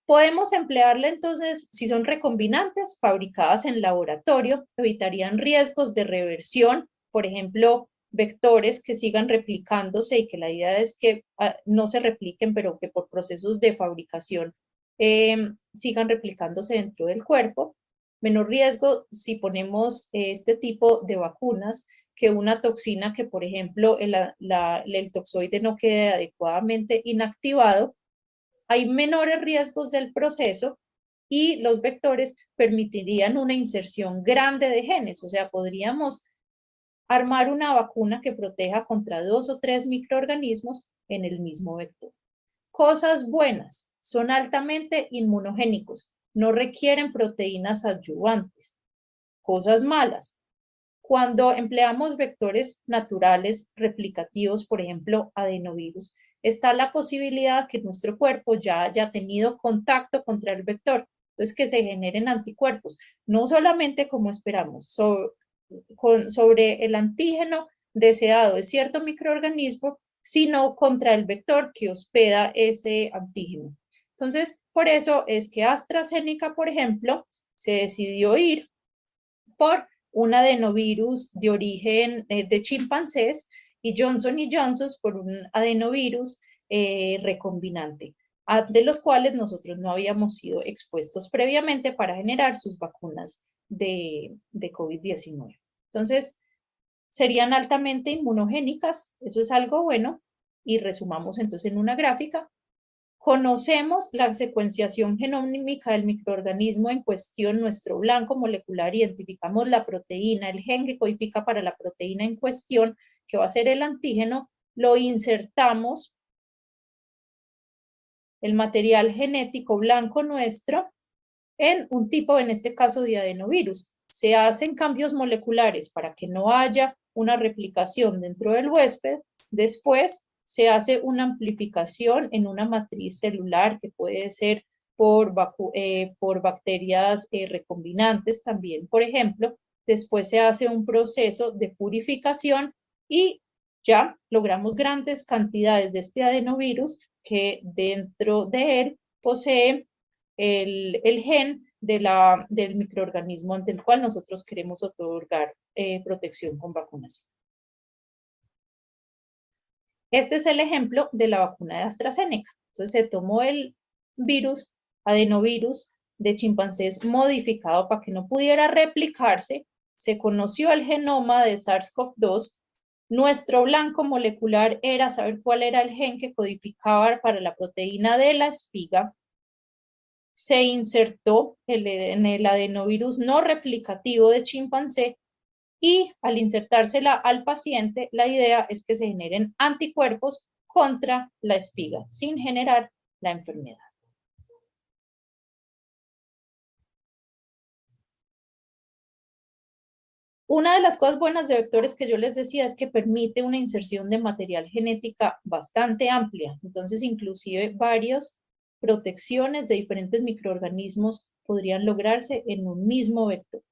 Podemos emplearla entonces, si son recombinantes, fabricadas en laboratorio, evitarían riesgos de reversión, por ejemplo, vectores que sigan replicándose y que la idea es que no se repliquen, pero que por procesos de fabricación sigan replicándose dentro del cuerpo. Menor riesgo si ponemos este tipo de vacunas que una toxina que, por ejemplo, el toxoide no quede adecuadamente inactivado. Hay menores riesgos del proceso y los vectores permitirían una inserción grande de genes, o sea, podríamos armar una vacuna que proteja contra 2 o 3 microorganismos en el mismo vector. Cosas buenas. son altamente inmunogénicos, no requieren proteínas adyuvantes. Cosas malas. Cuando empleamos vectores naturales replicativos, por ejemplo, adenovirus, está la posibilidad que nuestro cuerpo ya haya tenido contacto contra el vector, entonces que se generen anticuerpos, no solamente como esperamos, sobre el antígeno deseado de cierto microorganismo, sino contra el vector que hospeda ese antígeno. Entonces, por eso es que AstraZeneca, por ejemplo, se decidió ir por un adenovirus de origen de chimpancés y Johnson Johnson por un adenovirus recombinante, de los cuales nosotros no habíamos sido expuestos previamente para generar sus vacunas de COVID-19. Entonces, serían altamente inmunogénicas, eso es algo bueno, y resumamos entonces en una gráfica. Conocemos la secuenciación genómica del microorganismo en cuestión, nuestro blanco molecular, identificamos la proteína, el gen que codifica para la proteína en cuestión, que va a ser el antígeno, lo insertamos, el material genético blanco nuestro, en un tipo, en este caso, de adenovirus. Se hacen cambios moleculares para que no haya una replicación dentro del huésped. Después se hace una amplificación en una matriz celular que puede ser por bacterias recombinantes también, por ejemplo. Después se hace un proceso de purificación y ya logramos grandes cantidades de este adenovirus que dentro de él posee el gen del microorganismo ante el cual nosotros queremos otorgar protección con vacunación. Este es el ejemplo de la vacuna de AstraZeneca. Entonces se tomó el virus, adenovirus de chimpancés modificado para que no pudiera replicarse, se conoció el genoma de SARS-CoV-2, nuestro blanco molecular era saber cuál era el gen que codificaba para la proteína de la espiga, se insertó en el adenovirus no replicativo de chimpancé y al insertársela al paciente, la idea es que se generen anticuerpos contra la espiga sin generar la enfermedad. Una de las cosas buenas de vectores que yo les decía es que permite una inserción de material genética bastante amplia. Entonces, inclusive varias protecciones de diferentes microorganismos podrían lograrse en un mismo vector.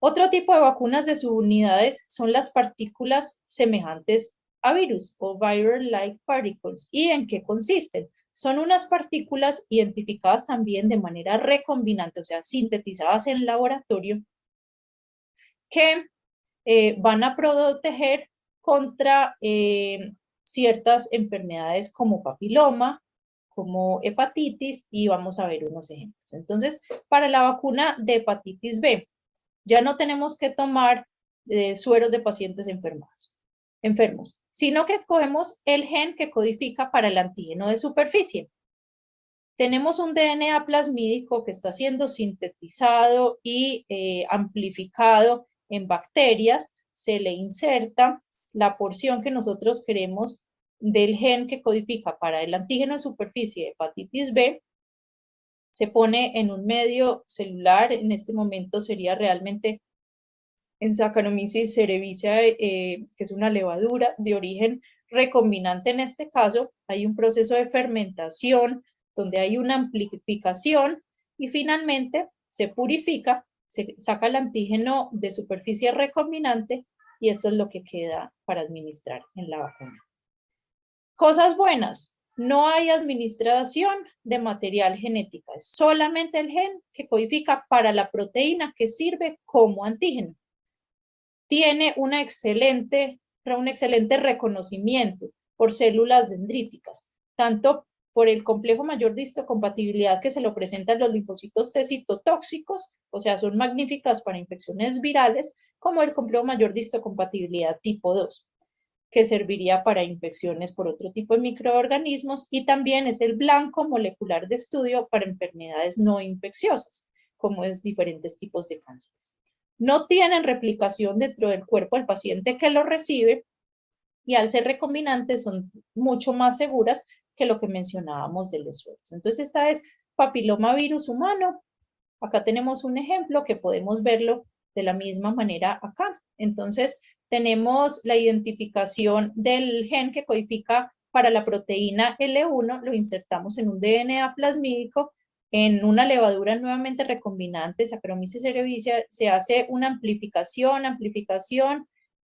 Otro tipo de vacunas de subunidades son las partículas semejantes a virus o viral-like particles. ¿Y en qué consisten? Son unas partículas identificadas también de manera recombinante, o sea, sintetizadas en laboratorio, que van a proteger contra ciertas enfermedades como papiloma, como hepatitis, y vamos a ver unos ejemplos. Entonces, para la vacuna de hepatitis B, ya no tenemos que tomar sueros de pacientes enfermos, sino que cogemos el gen que codifica para el antígeno de superficie. Tenemos un DNA plasmídico que está siendo sintetizado y amplificado en bacterias, se le inserta la porción que nosotros queremos del gen que codifica para el antígeno de superficie de hepatitis B, se pone en un medio celular, en este momento sería realmente en Saccharomyces cerevisiae, que es una levadura de origen recombinante en este caso, hay un proceso de fermentación donde hay una amplificación y finalmente se purifica, se saca el antígeno de superficie recombinante y eso es lo que queda para administrar en la vacuna. Cosas buenas, no hay administración de material genético, es solamente el gen que codifica para la proteína que sirve como antígeno. Tiene un excelente reconocimiento por células dendríticas, tanto por el complejo mayor de histocompatibilidad que se lo presentan los linfocitos T citotóxicos, o sea, son magníficas para infecciones virales, como el complejo mayor de histocompatibilidad tipo 2, que serviría para infecciones por otro tipo de microorganismos, y también es el blanco molecular de estudio para enfermedades no infecciosas, como es diferentes tipos de cánceres. No tienen replicación dentro del cuerpo del paciente que lo recibe y al ser recombinantes son mucho más seguras que lo que mencionábamos de los sueros. Entonces, esta es papilomavirus humano. Acá tenemos un ejemplo que podemos verlo de la misma manera acá. Entonces, tenemos la identificación del gen que codifica para la proteína L1, lo insertamos en un DNA plasmídico, en una levadura nuevamente recombinante, Saccharomyces cerevisiae, se hace una amplificación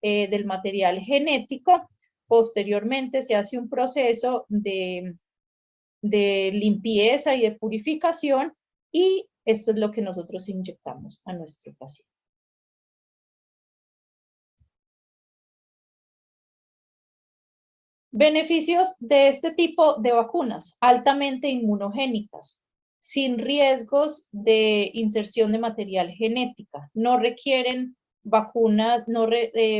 del material genético. Posteriormente se hace un proceso de limpieza y de purificación, y esto es lo que nosotros inyectamos a nuestro paciente. Beneficios de este tipo de vacunas: altamente inmunogénicas, sin riesgos de inserción de material genética, no requieren vacunas,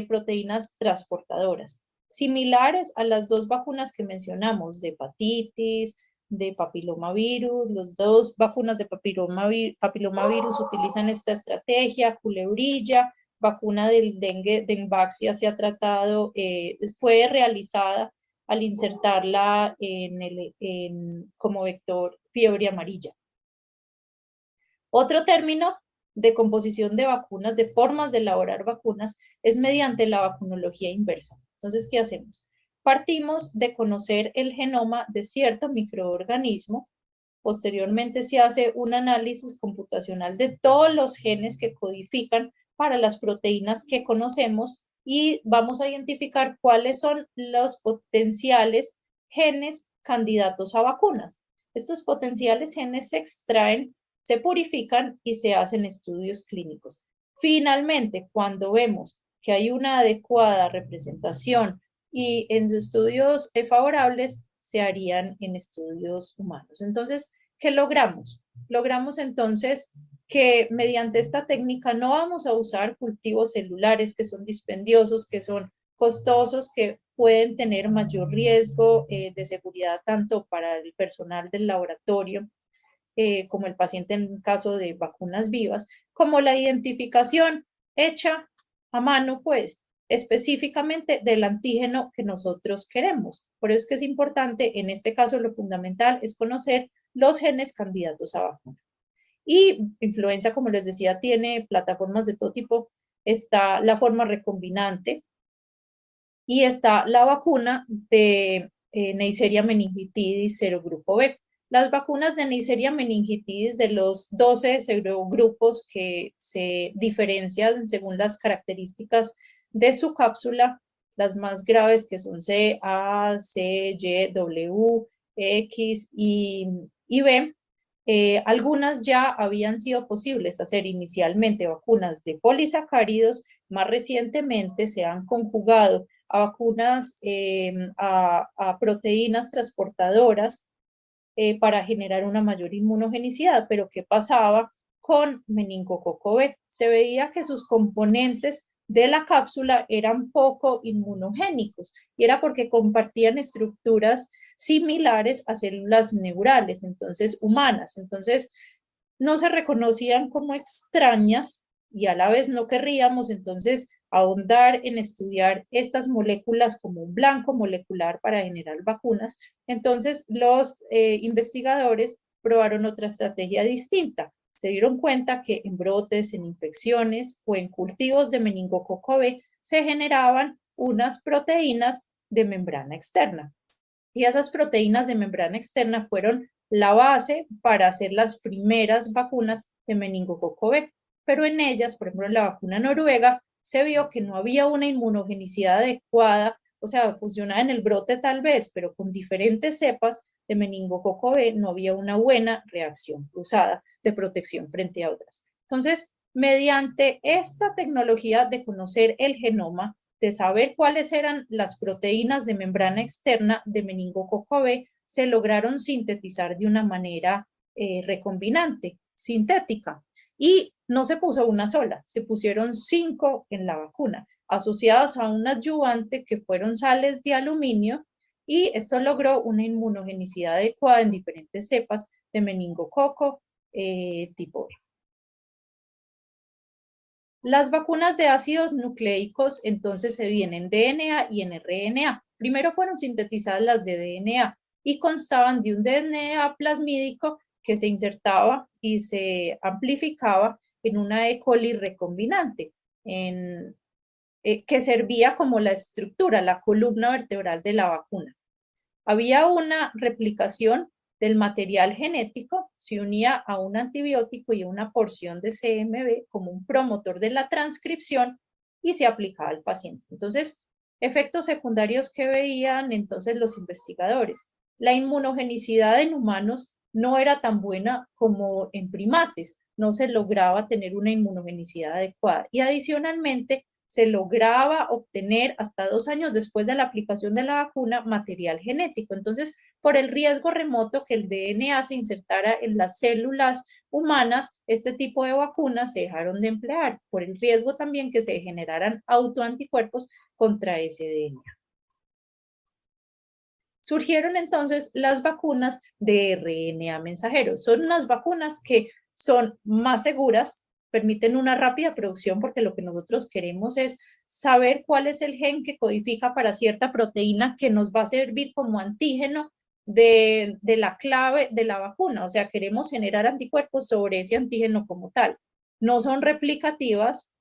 proteínas transportadoras, similares a las dos vacunas que mencionamos, de hepatitis, de papilomavirus. Las dos vacunas de papilomavirus utilizan esta estrategia, culebrilla. Vacuna del dengue, Dengvaxia, se ha tratado, fue realizada al insertarla como vector fiebre amarilla. Otro término de composición de vacunas, de formas de elaborar vacunas, es mediante la vacunología inversa. Entonces, ¿qué hacemos? Partimos de conocer el genoma de cierto microorganismo. Posteriormente se hace un análisis computacional de todos los genes que codifican para las proteínas que conocemos, y vamos a identificar cuáles son los potenciales genes candidatos a vacunas. Estos potenciales genes se extraen, se purifican y se hacen estudios clínicos. Finalmente, cuando vemos que hay una adecuada representación y en estudios favorables, se harían en estudios humanos. Entonces, ¿qué logramos? Logramos entonces que mediante esta técnica no vamos a usar cultivos celulares que son dispendiosos, que son costosos, que pueden tener mayor riesgo de seguridad tanto para el personal del laboratorio como el paciente en caso de vacunas vivas, como la identificación hecha a mano, pues, específicamente del antígeno que nosotros queremos. Por eso es que es importante, en este caso lo fundamental es conocer los genes candidatos a vacuna. Y influenza, como les decía, tiene plataformas de todo tipo. Está la forma recombinante y está la vacuna de Neisseria meningitidis serogrupo B. Las vacunas de Neisseria meningitidis, de los 12 serogrupos que se diferencian según las características de su cápsula, las más graves que son C, A, C, Y, W, X y B, algunas ya habían sido posibles hacer inicialmente vacunas de polisacáridos, más recientemente se han conjugado a vacunas, a proteínas transportadoras para generar una mayor inmunogenicidad. Pero ¿qué pasaba con meningococo B? Se veía que sus componentes de la cápsula eran poco inmunogénicos, y era porque compartían estructuras similares a células neurales, entonces humanas. Entonces no se reconocían como extrañas, y a la vez no querríamos entonces ahondar en estudiar estas moléculas como un blanco molecular para generar vacunas. Entonces los investigadores probaron otra estrategia distinta. Se dieron cuenta que en brotes, en infecciones o en cultivos de meningococo B se generaban unas proteínas de membrana externa. Y esas proteínas de membrana externa fueron la base para hacer las primeras vacunas de meningococo B. Pero en ellas, por ejemplo en la vacuna noruega, se vio que no había una inmunogenicidad adecuada, o sea, funcionaba en el brote tal vez, pero con diferentes cepas de meningococo B no había una buena reacción cruzada de protección frente a otras. Entonces, mediante esta tecnología de conocer el genoma, de saber cuáles eran las proteínas de membrana externa de meningococo B, se lograron sintetizar de una manera recombinante, sintética. Y no se puso una sola, se pusieron 5 en la vacuna, asociadas a un adyuvante que fueron sales de aluminio, y esto logró una inmunogenicidad adecuada en diferentes cepas de meningococo tipo B. Las vacunas de ácidos nucleicos entonces se vienen en DNA y en RNA. Primero fueron sintetizadas las de DNA, y constaban de un DNA plasmídico que se insertaba y se amplificaba en una E. coli recombinante, que servía como la estructura, la columna vertebral de la vacuna. Había una replicación del material genético, se unía a un antibiótico y una porción de CMV como un promotor de la transcripción y se aplicaba al paciente. Entonces, efectos secundarios que veían entonces los investigadores. La inmunogenicidad en humanos no era tan buena como en primates, no se lograba tener una inmunogenicidad adecuada. Y adicionalmente, se lograba obtener hasta 2 años después de la aplicación de la vacuna material genético. Entonces, por el riesgo remoto que el DNA se insertara en las células humanas, este tipo de vacunas se dejaron de emplear, por el riesgo también que se generaran autoanticuerpos contra ese DNA. Surgieron entonces las vacunas de RNA mensajero. Son unas vacunas que son más seguras, permiten una rápida producción porque lo que nosotros queremos es saber cuál es el gen que codifica para cierta proteína que nos va a servir como antígeno de la clave de la vacuna. O sea, queremos generar anticuerpos sobre ese antígeno como tal. No son replicativas,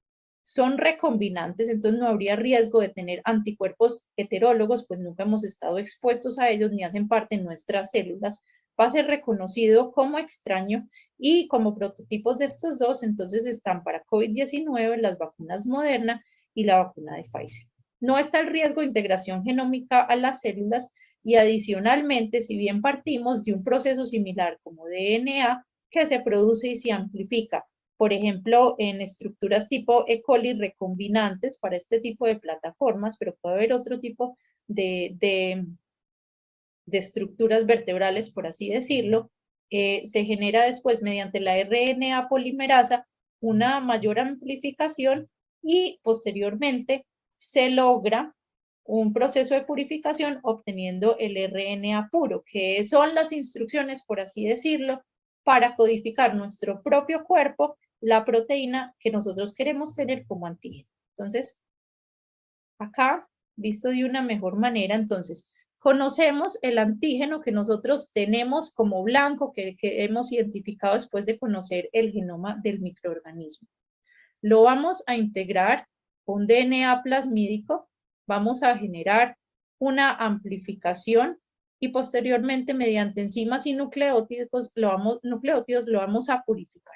son recombinantes, entonces no habría riesgo de tener anticuerpos heterólogos, pues nunca hemos estado expuestos a ellos ni hacen parte de nuestras células. Va a ser reconocido como extraño y como prototipos de estos dos, entonces están para COVID-19 las vacunas Moderna y la vacuna de Pfizer. No está el riesgo de integración genómica a las células y adicionalmente, si bien partimos de un proceso similar como DNA que se produce y se amplifica, por ejemplo, en estructuras tipo E. coli recombinantes para este tipo de plataformas, pero puede haber otro tipo de estructuras vertebrales, por así decirlo, se genera después mediante la RNA polimerasa una mayor amplificación y posteriormente se logra un proceso de purificación obteniendo el RNA puro, que son las instrucciones, por así decirlo, para codificar nuestro propio cuerpo la proteína que nosotros queremos tener como antígeno. Entonces, acá, visto de una mejor manera, entonces, conocemos el antígeno que nosotros tenemos como blanco, que hemos identificado después de conocer el genoma del microorganismo. Lo vamos a integrar con DNA plasmídico, vamos a generar una amplificación y posteriormente mediante enzimas y nucleótidos lo vamos a purificar.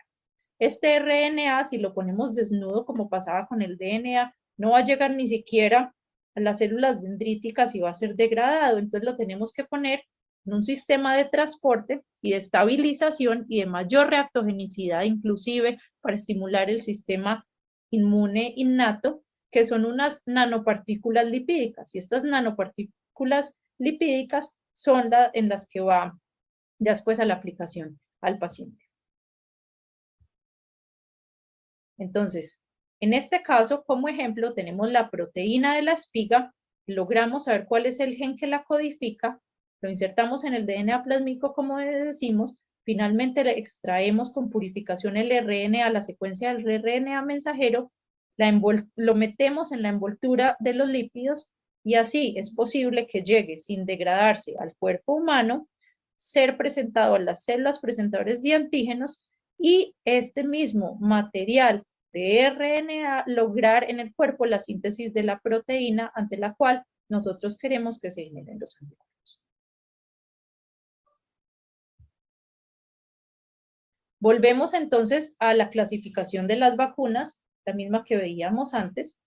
Este RNA, si lo ponemos desnudo como pasaba con el DNA, no va a llegar ni siquiera a las células dendríticas y va a ser degradado. Entonces lo tenemos que poner en un sistema de transporte y de estabilización y de mayor reactogenicidad, inclusive para estimular el sistema inmune innato, que son unas nanopartículas lipídicas. Y estas nanopartículas lipídicas son en las que va después a la aplicación al paciente. Entonces, en este caso, como ejemplo, tenemos la proteína de la espiga, logramos saber cuál es el gen que la codifica, lo insertamos en el DNA plásmico, como decimos, finalmente le extraemos con purificación el RNA, la secuencia del RNA mensajero, lo metemos en la envoltura de los lípidos y así es posible que llegue sin degradarse al cuerpo humano, ser presentado a las células presentadoras de antígenos y este mismo material de RNA lograr en el cuerpo la síntesis de la proteína ante la cual nosotros queremos que se generen los anticuerpos. Volvemos entonces a la clasificación de las vacunas, la misma que veíamos antes,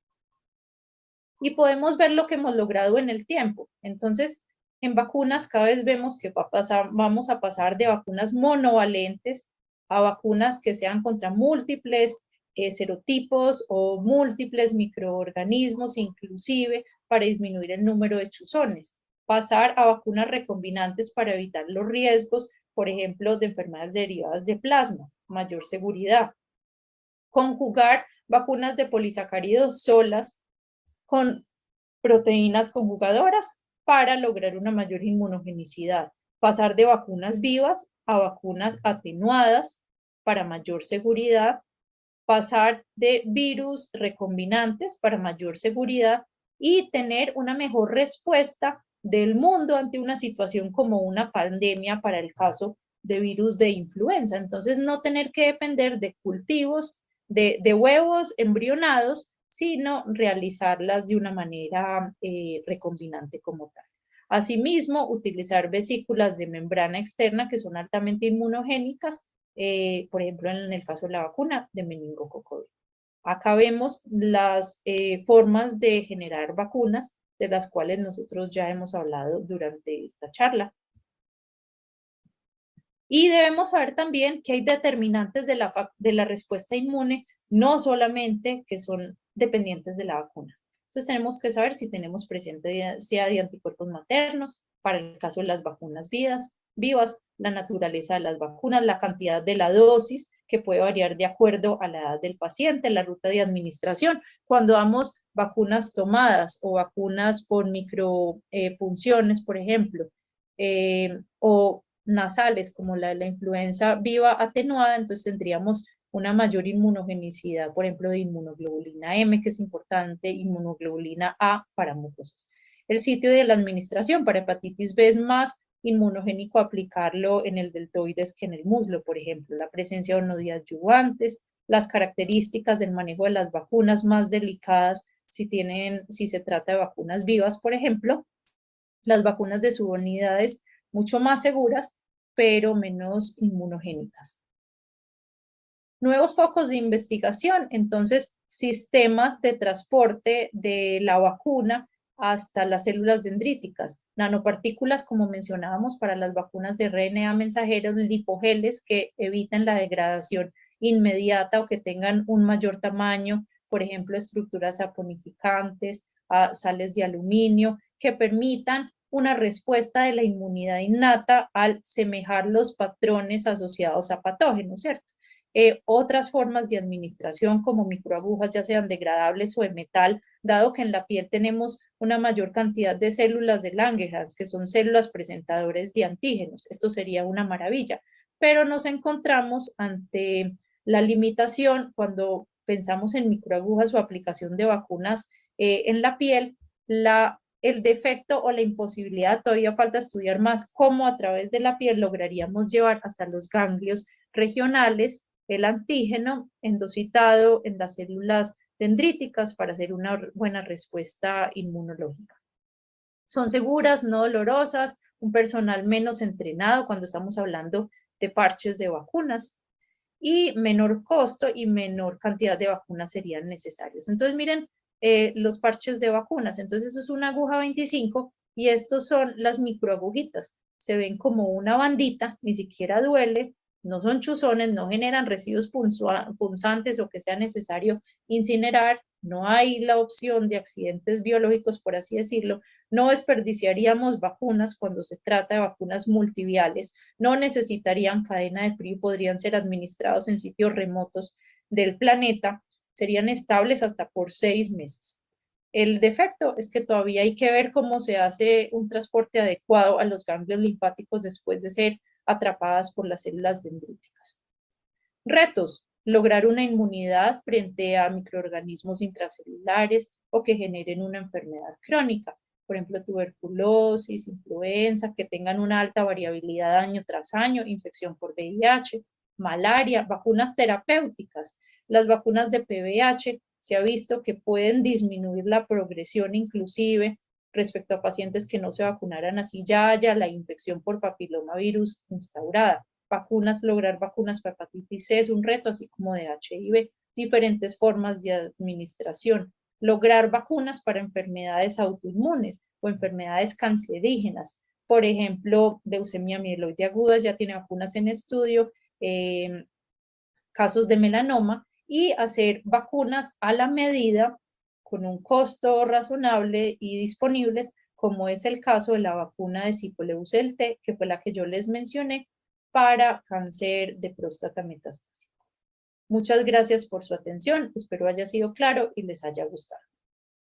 y podemos ver lo que hemos logrado en el tiempo. Entonces, en vacunas cada vez vemos que vamos a pasar de vacunas monovalentes a vacunas que sean contra múltiples serotipos o múltiples microorganismos, inclusive para disminuir el número de chuzones. Pasar a vacunas recombinantes para evitar los riesgos, por ejemplo, de enfermedades derivadas de plasma, mayor seguridad. Conjugar vacunas de polisacáridos solas con proteínas conjugadoras para lograr una mayor inmunogenicidad. Pasar de vacunas vivas a vacunas atenuadas para mayor seguridad. Pasar de virus recombinantes para mayor seguridad y tener una mejor respuesta del mundo ante una situación como una pandemia para el caso de virus de influenza. Entonces, no tener que depender de cultivos de huevos embrionados, sino realizarlas de una manera recombinante como tal. Asimismo, utilizar vesículas de membrana externa que son altamente inmunogénicas, por ejemplo, en el caso de la vacuna de meningococo B. Acá vemos las formas de generar vacunas, de las cuales nosotros ya hemos hablado durante esta charla. Y debemos saber también que hay determinantes de la respuesta inmune, no solamente que son dependientes de la vacuna. Entonces tenemos que saber si tenemos presencia de anticuerpos maternos, para el caso de las vacunas vivas, la naturaleza de las vacunas, la cantidad de la dosis, que puede variar de acuerdo a la edad del paciente, la ruta de administración. Cuando damos vacunas tomadas o vacunas por micropunciones, por ejemplo, o nasales como la de la influenza viva atenuada, entonces tendríamos una mayor inmunogenicidad, por ejemplo, de inmunoglobulina M, que es importante, inmunoglobulina A para mucosas. El sitio de la administración para hepatitis B es más inmunogénico aplicarlo en el deltoides que en el muslo, por ejemplo, la presencia de nodiadyuvantes, las características del manejo de las vacunas más delicadas si se trata de vacunas vivas, por ejemplo, las vacunas de subunidades mucho más seguras, pero menos inmunogénicas. Nuevos focos de investigación, entonces, sistemas de transporte de la vacuna hasta las células dendríticas, nanopartículas, como mencionábamos, para las vacunas de RNA mensajeros, lipogeles que eviten la degradación inmediata o que tengan un mayor tamaño, por ejemplo, estructuras saponificantes, sales de aluminio, que permitan una respuesta de la inmunidad innata al semejar los patrones asociados a patógenos, ¿cierto? Otras formas de administración como microagujas, ya sean degradables o de metal, dado que en la piel tenemos una mayor cantidad de células de Langerhans, que son células presentadores de antígenos. Esto sería una maravilla, pero nos encontramos ante la limitación cuando pensamos en microagujas o aplicación de vacunas en la piel, el defecto o la imposibilidad, todavía falta estudiar más cómo a través de la piel lograríamos llevar hasta los ganglios regionales el antígeno endocitado en las células dendríticas para hacer una buena respuesta inmunológica. Son seguras, no dolorosas, un personal menos entrenado cuando estamos hablando de parches de vacunas y menor costo y menor cantidad de vacunas serían necesarios. Entonces, miren los parches de vacunas. Entonces, eso es una aguja 25 y estos son las microagujitas. Se ven como una bandita, ni siquiera duele, no son chuzones, no generan residuos punzantes o que sea necesario incinerar, no hay la opción de accidentes biológicos, por así decirlo, no desperdiciaríamos vacunas cuando se trata de vacunas multiviales, no necesitarían cadena de frío, podrían ser administrados en sitios remotos del planeta, serían estables hasta por 6 meses. El defecto es que todavía hay que ver cómo se hace un transporte adecuado a los ganglios linfáticos después de ser atrapadas por las células dendríticas. Retos: lograr una inmunidad frente a microorganismos intracelulares o que generen una enfermedad crónica, por ejemplo, tuberculosis, influenza, que tengan una alta variabilidad año tras año, infección por VIH, malaria, vacunas terapéuticas. Las vacunas de PVH se ha visto que pueden disminuir la progresión inclusive respecto a pacientes que no se vacunaran, así ya haya la infección por papilomavirus instaurada. Lograr vacunas para hepatitis C es un reto, así como de HIV, diferentes formas de administración. Lograr vacunas para enfermedades autoinmunes o enfermedades cancerígenas. Por ejemplo, leucemia mieloide aguda ya tiene vacunas en estudio, casos de melanoma, y hacer vacunas a la medida con un costo razonable y disponibles, como es el caso de la vacuna de Cipoleucel T, que fue la que yo les mencioné, para cáncer de próstata metastásico. Muchas gracias por su atención, espero haya sido claro y les haya gustado.